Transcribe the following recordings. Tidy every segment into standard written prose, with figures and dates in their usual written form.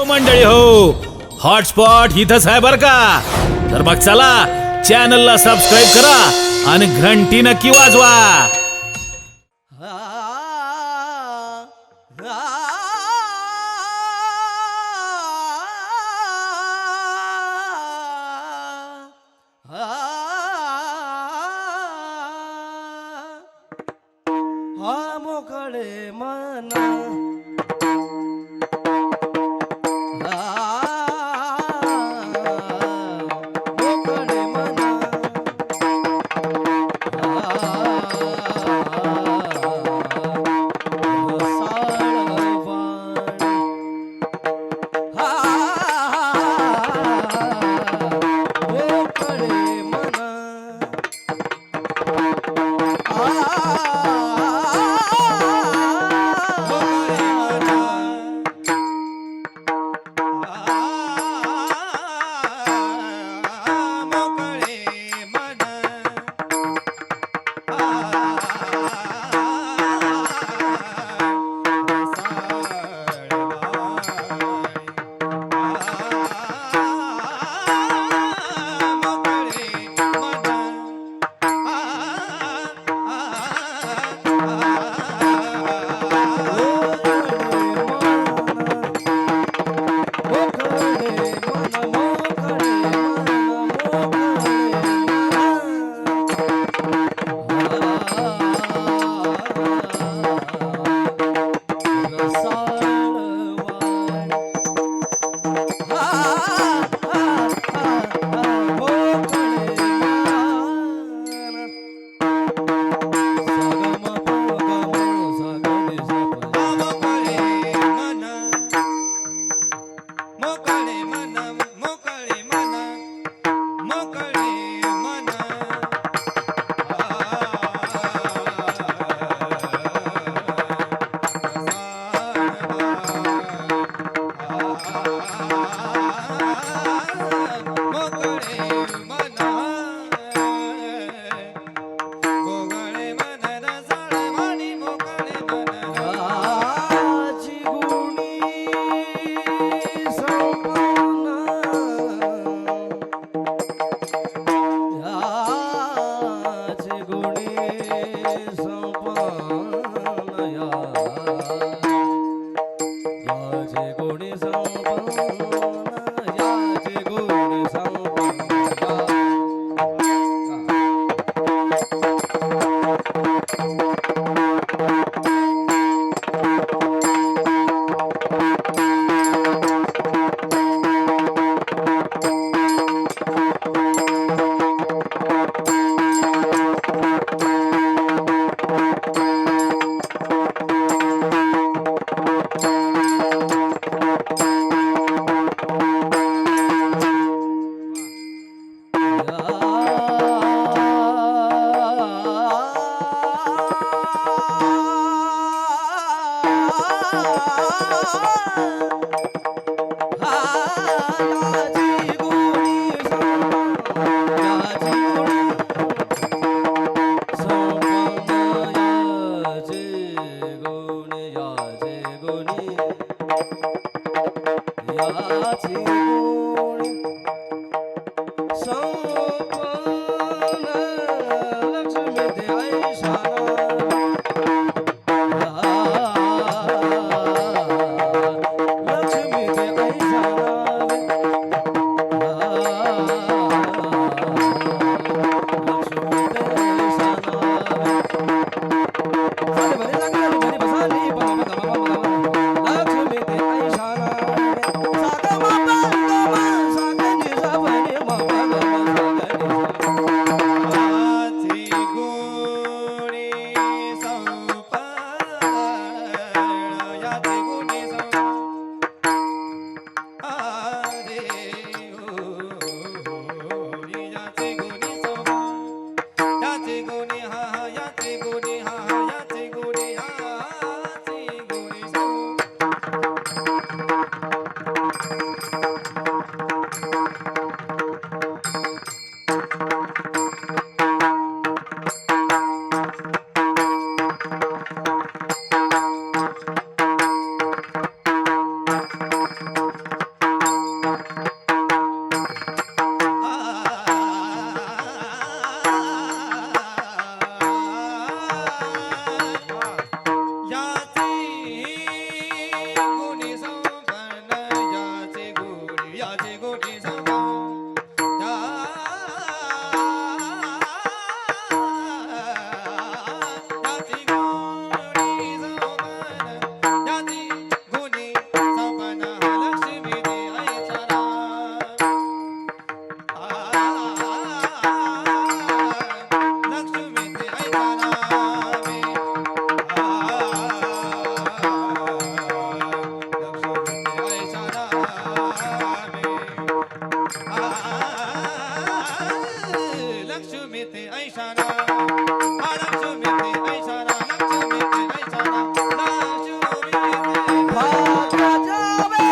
मंडळी हो, हॉटस्पॉट इथंच आहे बर का. तर मग चला चॅनलला सबस्क्राईब करा आणि घंटी नक्की वाजवा. मोकळे मना मोकळे मना मोकळे मना गोडी जमा जाती गोडी जमाना जाती गुणी जमाना लक्ष्मी दे ऐसना लक्ष्मी दे ऐसना लक्ष्मी ते ऐशाना लक्ष्मी ते ऐशाना लक्ष्मी ते ऐशाना लक्ष्मी ते भाग्य जावे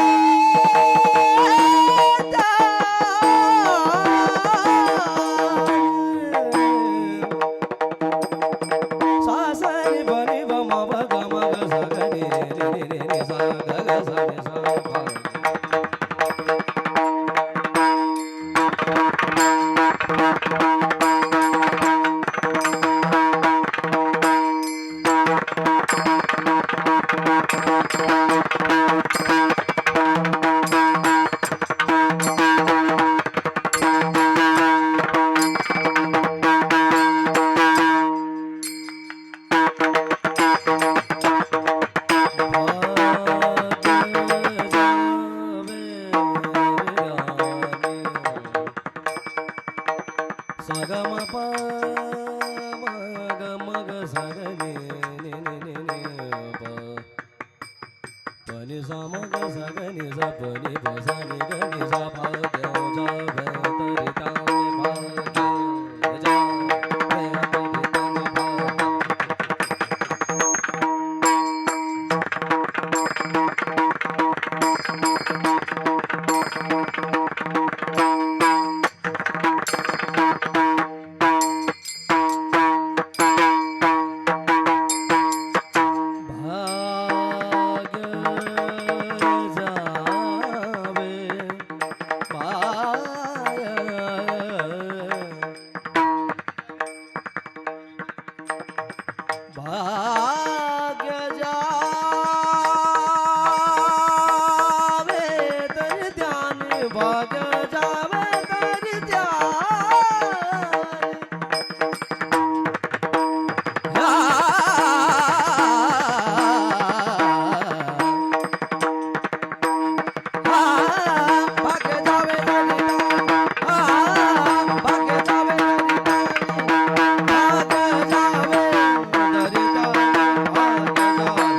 सासरी बनी बम बग मग सगनी रे रे रे सा ग ग सा रे सा भा सगम प मग मग सगने ने ने ने ने प पनि समग सगने स पनि प स नि ग नि स प ग ज भ तरि ता नि भ ग ज भ तरि ता नि भ भाग्य जावे तरी ध्यान भाग्य जावे तरी भाग्य जावे भाग्य जावे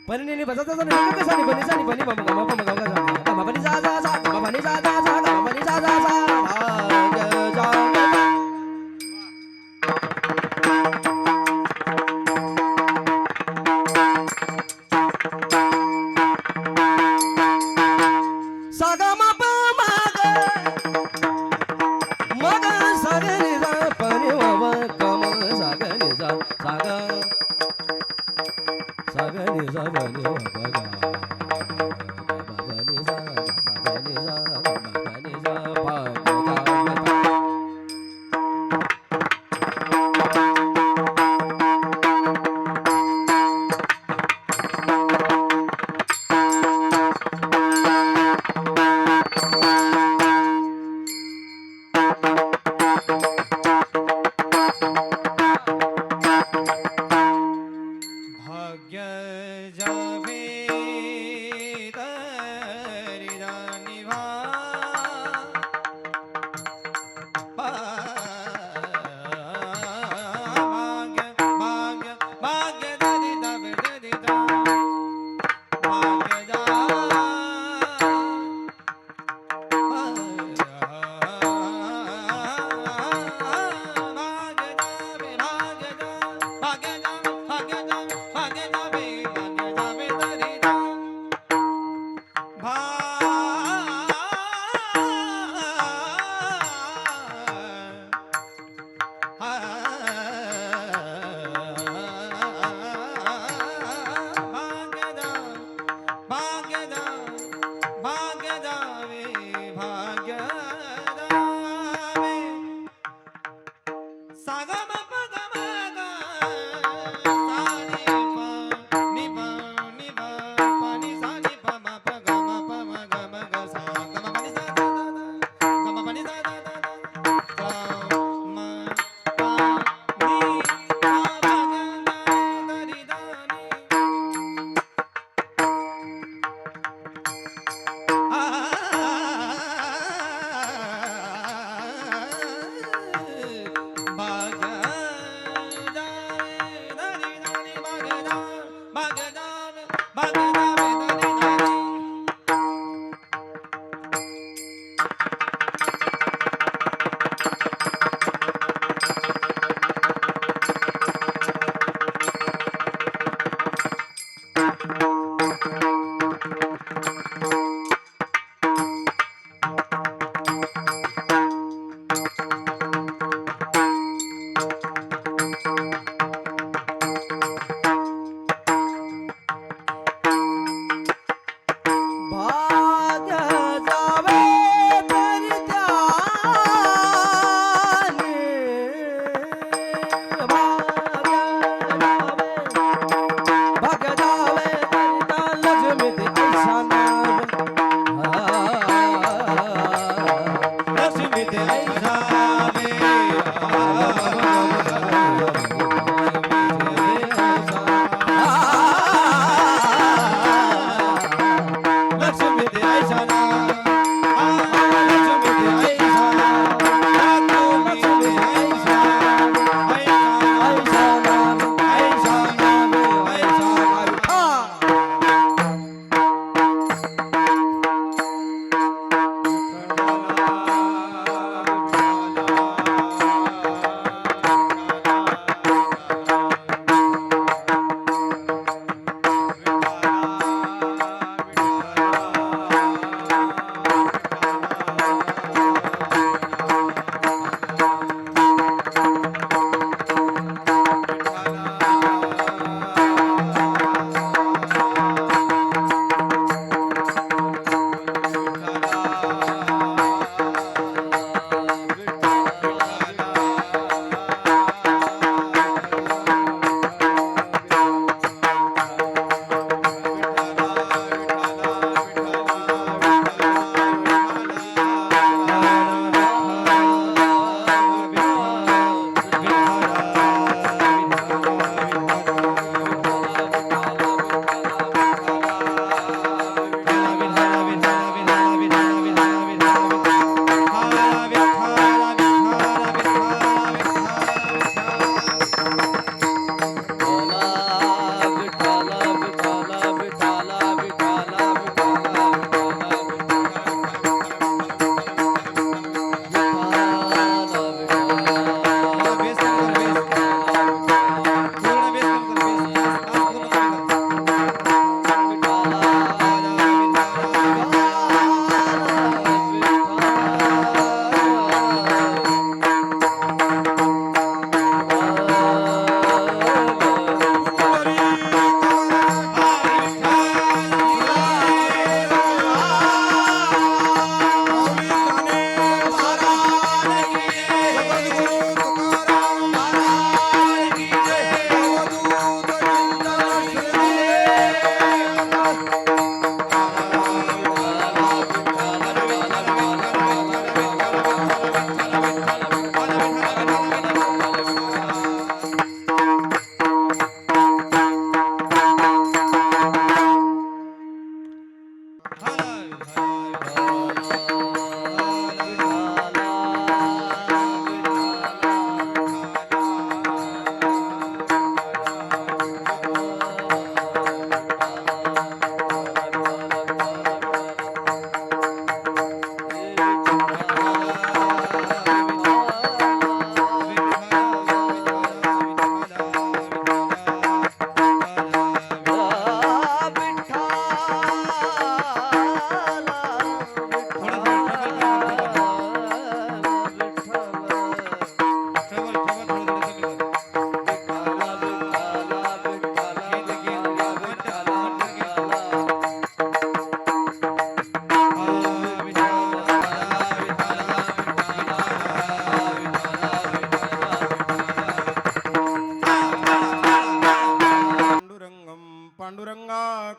pani ni ba za za za ni ka sa ni pani sa ni pani ma ma ma ma ga za ma pani za za za ma pani za za za ma pani za za za ga za sa ga ma pa ma ga ma ga sa ga ni za pani ma ma ga ma sa ga ni za sa ga sa ga ni sa ba ni wa ba ga ba ba ni sa ba ba ni sa ba ba ni sa ba ga da ba da भाग्य जावे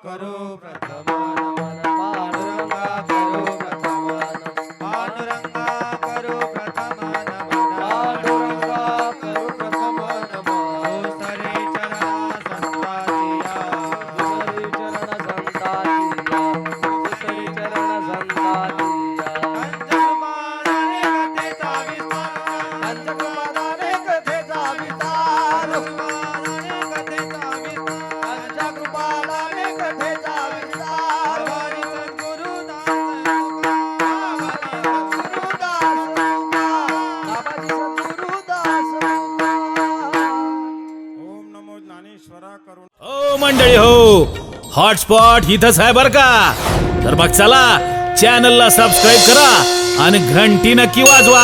करू प्रथम नमन पांडुरंगा करू प्रथम नमन पांडुरंगा करू प्रथम नमन पांडुरंगा करू प्रथम नमन सरे चरण संतातिया सरे चरण संतातिया सरे चरण संतातिया पंचकृपादाने कथेचा विस्तार पंचकृपादाने कथेचा विस्तार हरी सद्गुरुदास बाबाजी सद्गुरुदास ओम नमो ज्ञानेश्वरा करुण हो मंडळी हो, हॉटस्पॉट इथंच आहे बर का. तर मग चला चॅनलला सबस्क्राईब करा आणि घंटी नक्की वाजवा.